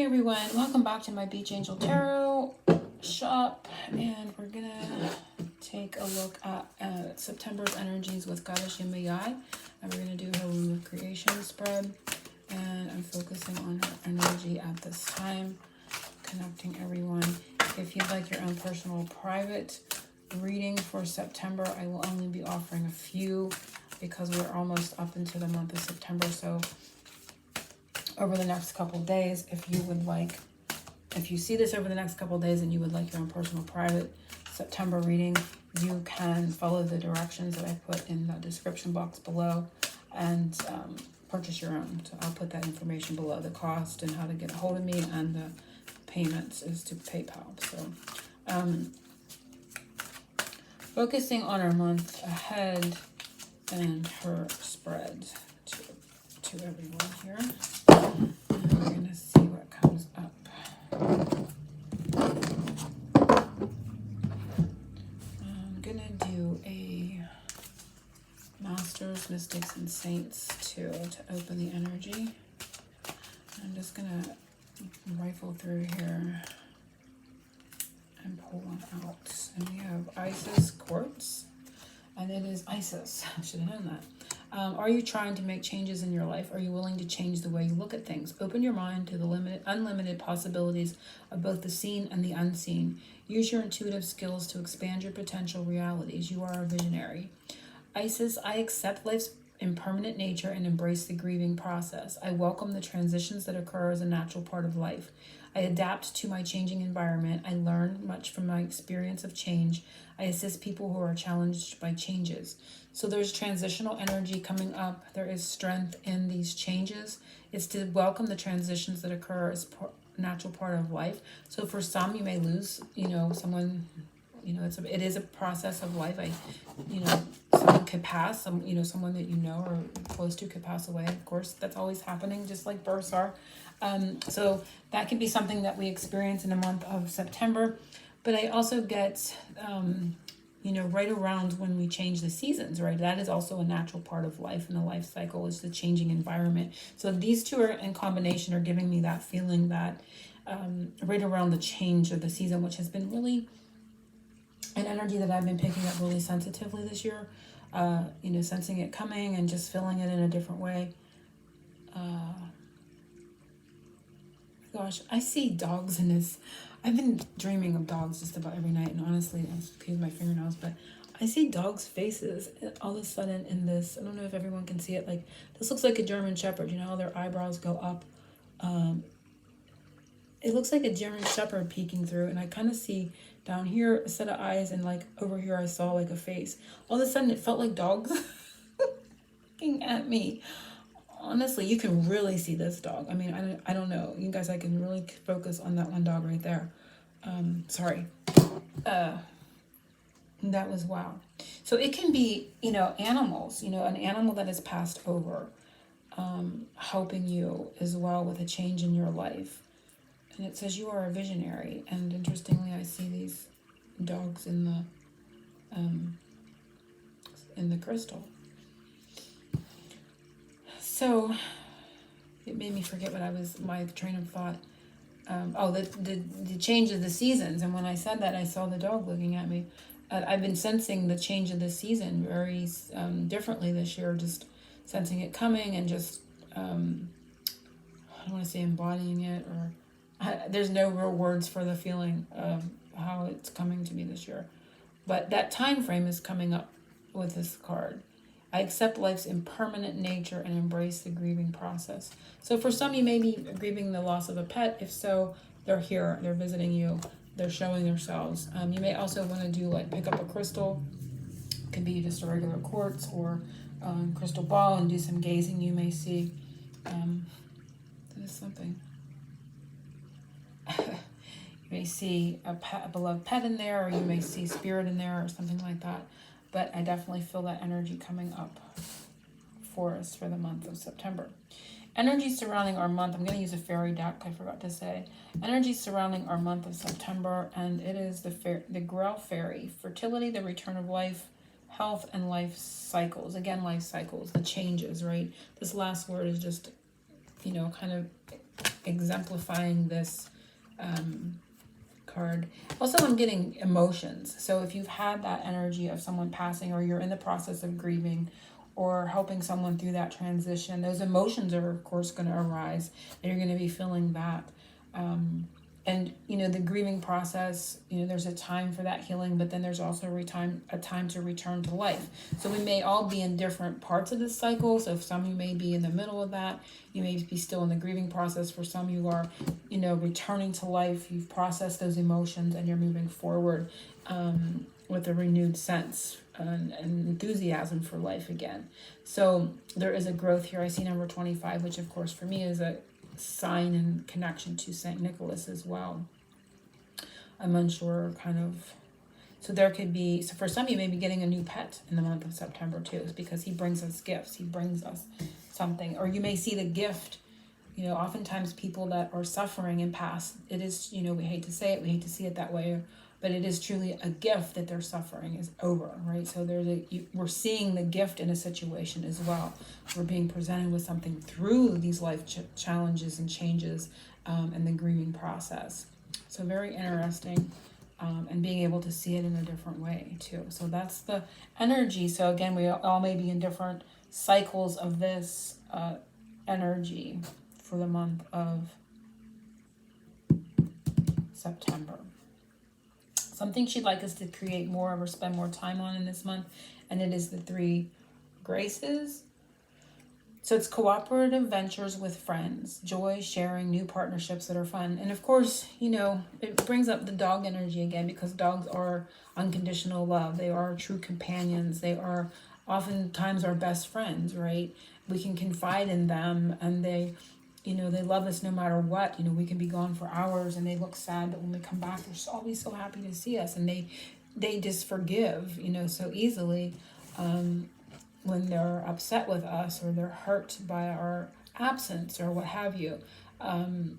Hey everyone, welcome back to my Beach Angel Tarot shop, and we're gonna take a look at September's energies with Goddess Yemaya, and we're gonna do her Womb of Creation spread, and I'm focusing on her energy at this time, connecting everyone. If you'd like your own personal private reading for September, I will only be offering a few because we're almost up into the month of September, so over the next couple days, if you see this over the next couple days and you would like your own personal private September reading, you can follow the directions that I put in the description box below and purchase your own. So I'll put that information below, the cost and how to get a hold of me, and the payments is to PayPal. So focusing on our month ahead and her spread to everyone here. And we're going to see what comes up. I'm going to do a Masters, Mystics, and Saints to open the energy. I'm just going to rifle through here and pull one out. And we have Isis Quartz, and it is Isis. I should have known that. Are you trying to make changes in your life? Are you willing to change the way you look at things? Open your mind to the unlimited possibilities of both the seen and the unseen. Use your intuitive skills to expand your potential realities. You are a visionary. Isis, I accept life's impermanent nature and embrace the grieving process. I welcome the transitions that occur as a natural part of life. I adapt to my changing environment. I learn much from my experience of change. I assist people who are challenged by changes. So there's transitional energy coming up. There is strength in these changes. It's to welcome the transitions that occur as a natural part of life. So for some, you may lose, someone, it is a process of life. Someone could pass, someone that you know or close to could pass away. Of course, that's always happening, just like births are. So that could be something that we experience in the month of September. But I also get, right around when we change the seasons, right? That is also a natural part of life, and the life cycle is the changing environment. So these two are in combination are giving me that feeling that right around the change of the season, which has been really an energy that I've been picking up really sensitively this year, sensing it coming and just feeling it in a different way. Gosh, I see dogs in this. I've been dreaming of dogs just about every night, and honestly, excuse my fingernails, but I see dogs' faces all of a sudden in this. I don't know if everyone can see it. Like, this looks like a German Shepherd. You know how their eyebrows go up? It looks like a German Shepherd peeking through, and I kind of see down here a set of eyes, and like over here I saw like a face. All of a sudden, it felt like dogs looking at me. Honestly, you can really see this dog. I mean, I don't know. You guys, I can really focus on that one dog right there. Sorry. That was wow. So it can be, animals, an animal that has passed over, helping you as well with a change in your life. And it says you are a visionary. And interestingly, I see these dogs in the crystal. So it made me forget my train of thought. The change of the seasons. And when I said that, I saw the dog looking at me. I've been sensing the change of the season very differently this year, just sensing it coming and just, I don't want to say embodying it, or there's no real words for the feeling of how it's coming to me this year. But that time frame is coming up with this card. I accept life's impermanent nature and embrace the grieving process. So for some, you may be grieving the loss of a pet. If so, they're here, they're visiting you, they're showing themselves. You may also want to do pick up a crystal. It could be just a regular quartz or crystal ball and do some gazing. You may see, that is something. You may see a beloved pet in there, or you may see spirit in there or something like that. But I definitely feel that energy coming up for us for the month of September. Energy surrounding our month. I'm going to use a fairy deck, I forgot to say. Energy surrounding our month of September, and it is the Grail Fairy. Fertility, the return of life, health, and life cycles. Again, life cycles, the changes, right? This last word is just, kind of exemplifying this card. Also, I'm getting emotions. So if you've had that energy of someone passing, or you're in the process of grieving, or helping someone through that transition, those emotions are, of course, going to arise. And you're going to be feeling that. And, you know, the grieving process, you know, there's a time for that healing, but then there's also a time to return to life. So we may all be in different parts of this cycle. So for some, you may be in the middle of that. You may be still in the grieving process. For some, you are, you know, returning to life. You've processed those emotions and you're moving forward with a renewed sense and enthusiasm for life again. So there is a growth here. I see number 25, which of course for me is a sign and connection to St. Nicholas as well. I'm unsure kind of. So there could be, so for some you may be getting a new pet in the month of September too, because he brings us gifts. He brings us something. Or you may see the gift, you know, oftentimes people that are suffering in past, it is, you know, we hate to say it, we hate to see it that way, but it is truly a gift that their suffering is over, right? So we're seeing the gift in a situation as well. We're being presented with something through these life challenges and changes and the grieving process. So very interesting, and being able to see it in a different way too. So that's the energy. So again, we all may be in different cycles of this energy for the month of September. Something she'd like us to create more of or spend more time on in this month, and it is the 3 graces. So it's cooperative ventures with friends, joy, sharing, new partnerships that are fun. And of course, you know, it brings up the dog energy again, because dogs are unconditional love. They are true companions. They are oftentimes our best friends, right? We can confide in them, and they, you know, they love us no matter what. You know, we can be gone for hours and they look sad, but when we come back, they're always so happy to see us, and they just forgive, you know, so easily when they're upset with us or they're hurt by our absence or what have you. But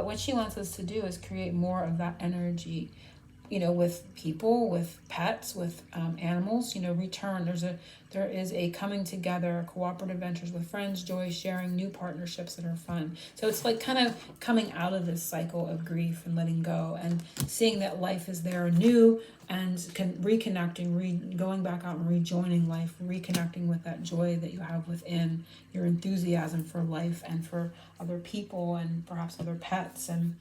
what she wants us to do is create more of that energy, you know, with people, with pets, with animals, you know, return. There is a coming together, cooperative ventures with friends, joy, sharing, new partnerships that are fun. So it's like kind of coming out of this cycle of grief and letting go and seeing that life is there anew, and reconnecting, going back out and rejoining life, reconnecting with that joy that you have within, your enthusiasm for life and for other people and perhaps other pets, and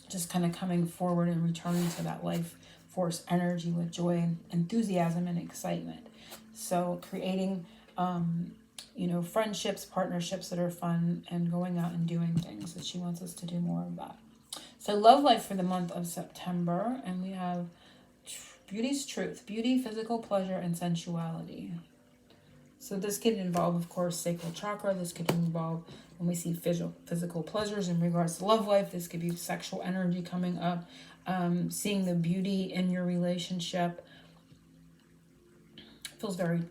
just kind of coming forward and returning to that life force energy with joy and enthusiasm and excitement. So creating, you know, friendships, partnerships that are fun, and going out and doing things that she wants us to do more of that. So love life for the month of September, and we have beauty's truth, beauty, physical pleasure, and sensuality. So this could involve, of course, sacral chakra. This could involve, when we see physical pleasures in regards to love life, this could be sexual energy coming up, seeing the beauty in your relationship. It feels very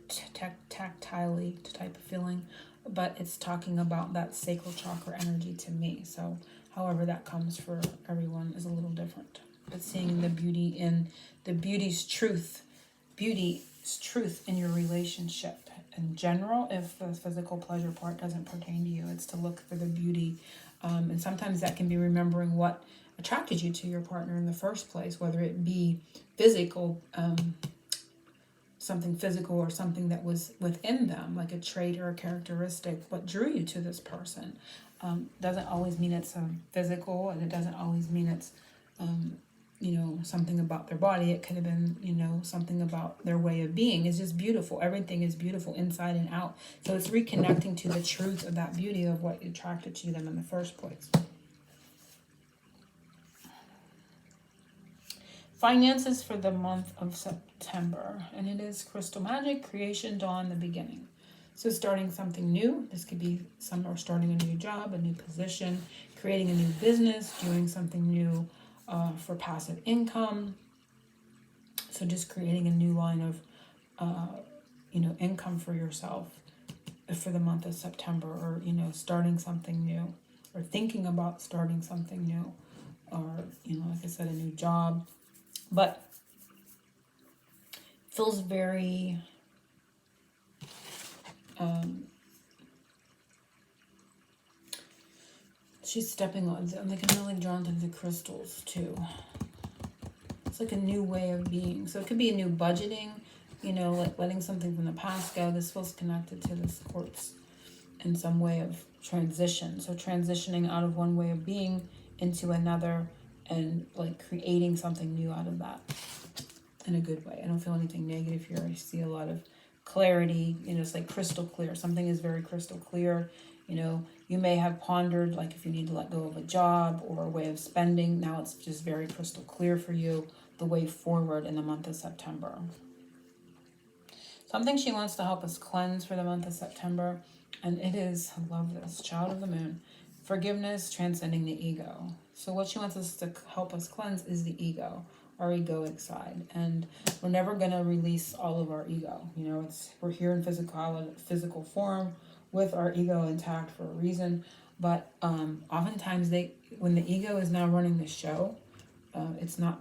tactile type of feeling, but it's talking about that sacral chakra energy to me. So however that comes for everyone is a little different. But seeing the beauty in the beauty's truth in your relationship in general. If the physical pleasure part doesn't pertain to you, it's to look for the beauty, and sometimes that can be remembering what attracted you to your partner in the first place, whether it be physical, something physical, or something that was within them, like a trait or a characteristic, what drew you to this person. Doesn't always mean it's physical, and it doesn't always mean it's you know, something about their body. It could have been, you know, something about their way of being. It's just beautiful. Everything is beautiful inside and out. So it's reconnecting to the truth of that beauty of what attracted to them in the first place. Finances for the month of September, and it is crystal magic, creation, dawn, the beginning. So starting something new. This could be some are starting a new job, a new position, creating a new business, doing something new for passive income. So just creating a new line of, you know, income for yourself for the month of September, or, you know, starting something new, or thinking about starting something new, or, you know, like I said, a new job. But feels very she's stepping on, like I'm really drawn to the crystals too. It's like a new way of being. So it could be a new budgeting, you know, like letting something from the past go. This feels connected to this quartz in some way of transition. So transitioning out of one way of being into another and like creating something new out of that in a good way. I don't feel anything negative here. I see a lot of clarity, you know, it's like crystal clear. Something is very crystal clear. You know, you may have pondered like if you need to let go of a job or a way of spending. Now it's just very crystal clear for you, the way forward in the month of September. Something she wants to help us cleanse for the month of September, and it is, I love this, Child of the Moon, forgiveness, transcending the ego. So what she wants us to help us cleanse is the ego, our egoic side, and we're never going to release all of our ego. You know, we're here in physical form with our ego intact for a reason, but oftentimes when the ego is now running the show, it's not,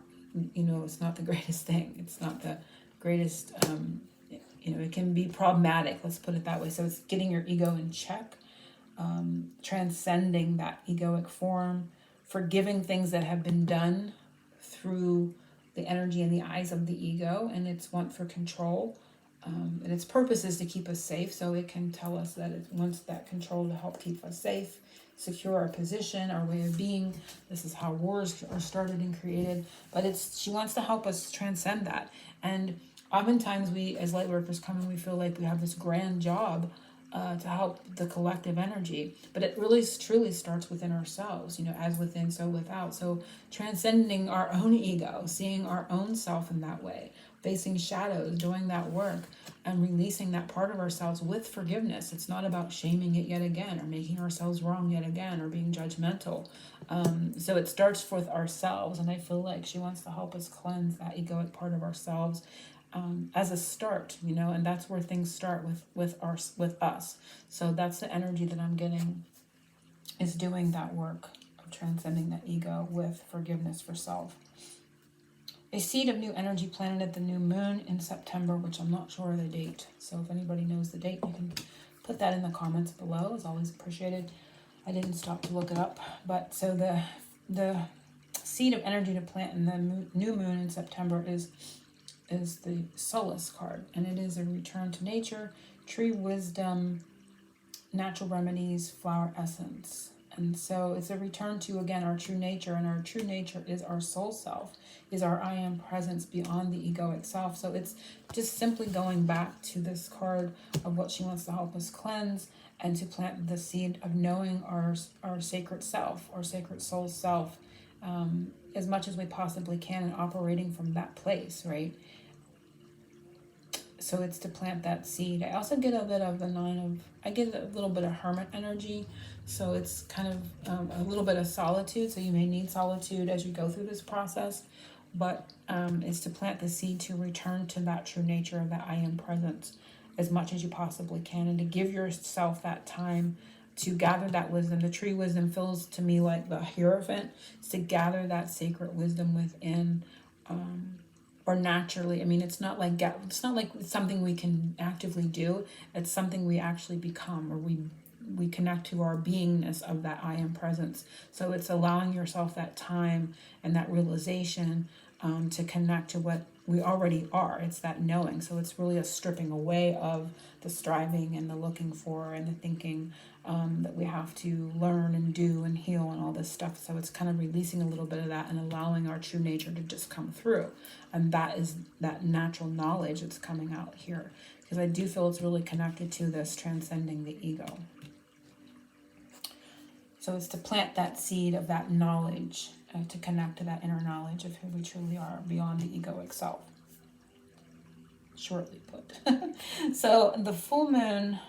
you know, it's not the greatest thing. It's not the greatest, you know, it can be problematic, let's put it that way. So it's getting your ego in check, transcending that egoic form, forgiving things that have been done through the energy in the eyes of the ego and its want for control. And its purpose is to keep us safe, so it can tell us that it wants that control to help keep us safe, secure our position, our way of being. This is how wars are started and created, but she wants to help us transcend that. And oftentimes we as light workers come and we feel like we have this grand job to help the collective energy, but it really truly starts within ourselves, you know, as within so without. So transcending our own ego, seeing our own self in that way, facing shadows, doing that work and releasing that part of ourselves with forgiveness. It's not about shaming it yet again or making ourselves wrong yet again or being judgmental. So it starts with ourselves, and I feel like she wants to help us cleanse that egoic part of ourselves as a start, you know, and that's where things start with us. So that's the energy that I'm getting, is doing that work of transcending the ego with forgiveness for self. A seed of new energy planted at the new moon in September, which I'm not sure of the date. So if anybody knows the date, you can put that in the comments below. It's always appreciated. I didn't stop to look it up, but so the seed of energy to plant in the new moon in September is the Solace card, and it is a return to nature, tree wisdom, natural remedies, flower essence. And so it's a return to, again, our true nature, and our true nature is our soul self, is our I am presence beyond the egoic self. So it's just simply going back to this card of what she wants to help us cleanse and to plant the seed of knowing our sacred self, our sacred soul self, as much as we possibly can, and operating from that place, right? So it's to plant that seed. I also get a bit of I get a little bit of hermit energy. So it's kind of a little bit of solitude. So you may need solitude as you go through this process, but it's to plant the seed to return to that true nature of that I am presence as much as you possibly can, and to give yourself that time to gather that wisdom. The tree wisdom feels to me like the Hierophant. It's to gather that sacred wisdom within, or naturally. I mean, it's not like something we can actively do. It's something we actually become, or we connect to our beingness of that I am presence. So it's allowing yourself that time and that realization to connect to what we already are. It's that knowing. So it's really a stripping away of the striving and the looking for and the thinking that we have to learn and do and heal and all this stuff. So it's kind of releasing a little bit of that and allowing our true nature to just come through. And that is that natural knowledge that's coming out here. Because I do feel it's really connected to this transcending the ego. So it's to plant that seed of that knowledge, to connect to that inner knowledge of who we truly are beyond the egoic self. Shortly put. So the full moon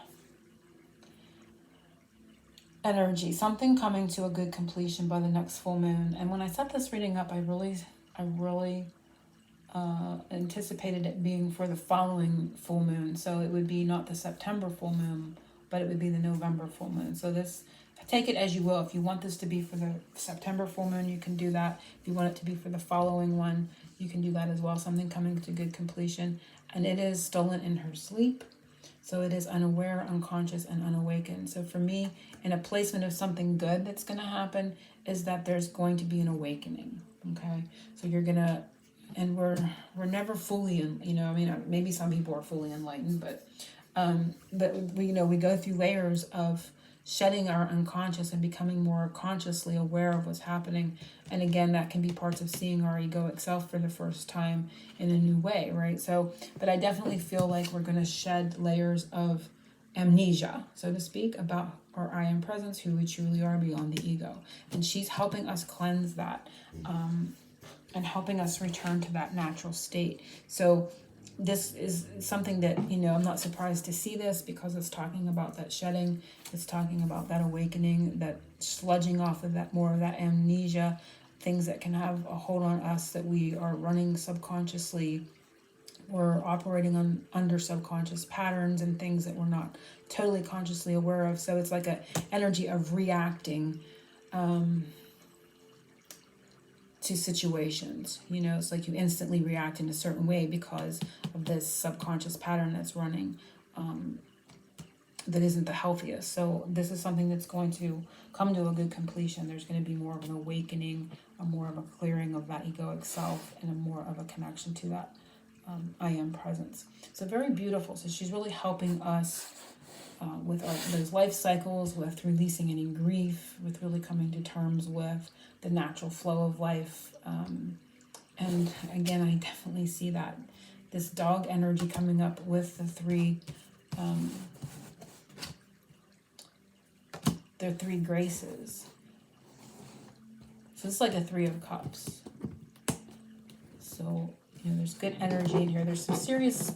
energy, something coming to a good completion by the next full moon. And when I set this reading up, I really anticipated it being for the following full moon. So it would be not the September full moon, but it would be the November full moon. So this, take it as you will. If you want this to be for the September full moon, you can do that. If you want it to be for the following one, you can do that as well. Something coming to good completion. And it is stolen in her sleep. So it is unaware, unconscious, and unawakened. So for me, in a placement of something good that's going to happen is that there's going to be an awakening. Okay, so you're gonna, and we're never fully, I mean, maybe some people are fully enlightened, but we we go through layers of shedding our unconscious and becoming more consciously aware of what's happening. And again, that can be parts of seeing our egoic self for the first time in a new way, right? So, but I definitely feel like we're going to shed layers of amnesia, so to speak, about our I am presence, who we truly are beyond the ego. And she's helping us cleanse that, and helping us return to that natural state. So this is something that, I'm not surprised to see this, because it's talking about that shedding. It's talking about that awakening, that sludging off of that, more of that amnesia, things that can have a hold on us that we are running subconsciously. We're operating under subconscious patterns and things that we're not totally consciously aware of. So it's like an energy of reacting to situations. It's like you instantly react in a certain way because of this subconscious pattern that's running, that isn't the healthiest. So this is something that's going to come to a good completion. There's going to be more of an awakening, a more of a clearing of that egoic self, and a more of a connection to that I am presence. So very beautiful. So she's really helping us with those life cycles, with releasing any grief, with really coming to terms with the natural flow of life. And again, I definitely see that this dog energy coming up with the three graces. So it's like a 3 of Cups. So, there's good energy in here. There's some serious,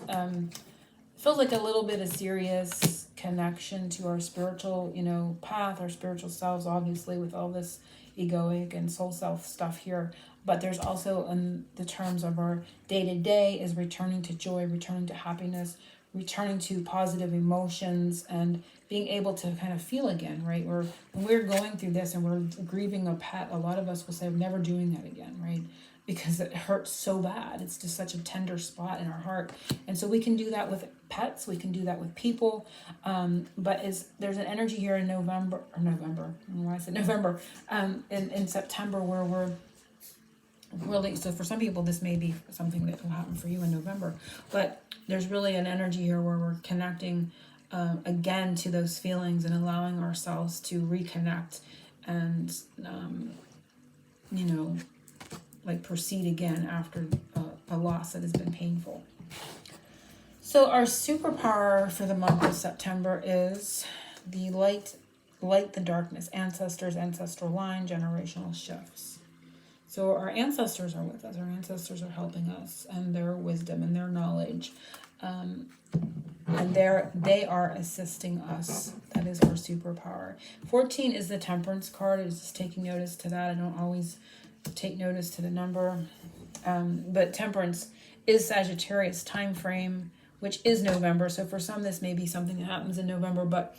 feels like a little bit of serious connection to our spiritual, path, our spiritual selves, obviously, with all this egoic and soul self stuff here. But there's also, in the terms of our day-to-day, is returning to joy, returning to happiness, returning to positive emotions, and being able to kind of feel again, right? When we're going through this and we're grieving a pet, a lot of us will say, I'm never doing that again, right? Because it hurts so bad. It's just such a tender spot in our heart. And so we can do that with pets. We can do that with people. But there's an energy here in November, I don't know why I said November, in September, where we're really, so for some people, this may be something that will happen for you in November. But there's really an energy here where we're connecting again to those feelings and allowing ourselves to reconnect and, like proceed again after a loss that has been painful. So our superpower for the month of September is the light the darkness, ancestors, ancestral line, generational shifts. So our ancestors are with us. Our ancestors are helping us, and their wisdom and their knowledge, and they are assisting us. That is our superpower. 14 is the Temperance card. I was just taking notice to that. I don't always take notice to the number, but Temperance is Sagittarius time frame, which is November. So for some, this may be something that happens in November, but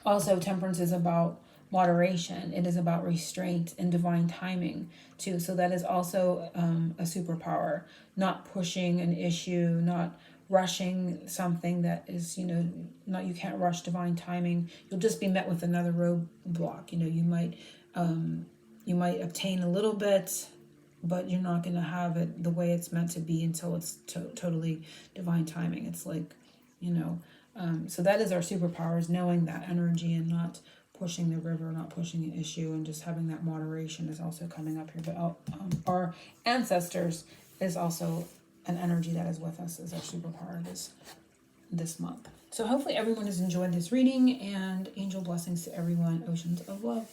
also Temperance is about moderation. It is about restraint and divine timing too. So that is also a superpower. Not pushing an issue, not rushing something that is, not, you can't rush divine timing. You'll just be met with another roadblock. You might obtain a little bit, but you're not going to have it the way it's meant to be until it's totally divine timing. It's like, so that is our superpowers, knowing that energy and not pushing the river, not pushing an issue, and just having that moderation is also coming up here. But our ancestors is also an energy that is with us as our superpower this month. So hopefully everyone has enjoyed this reading, and angel blessings to everyone. Oceans of love.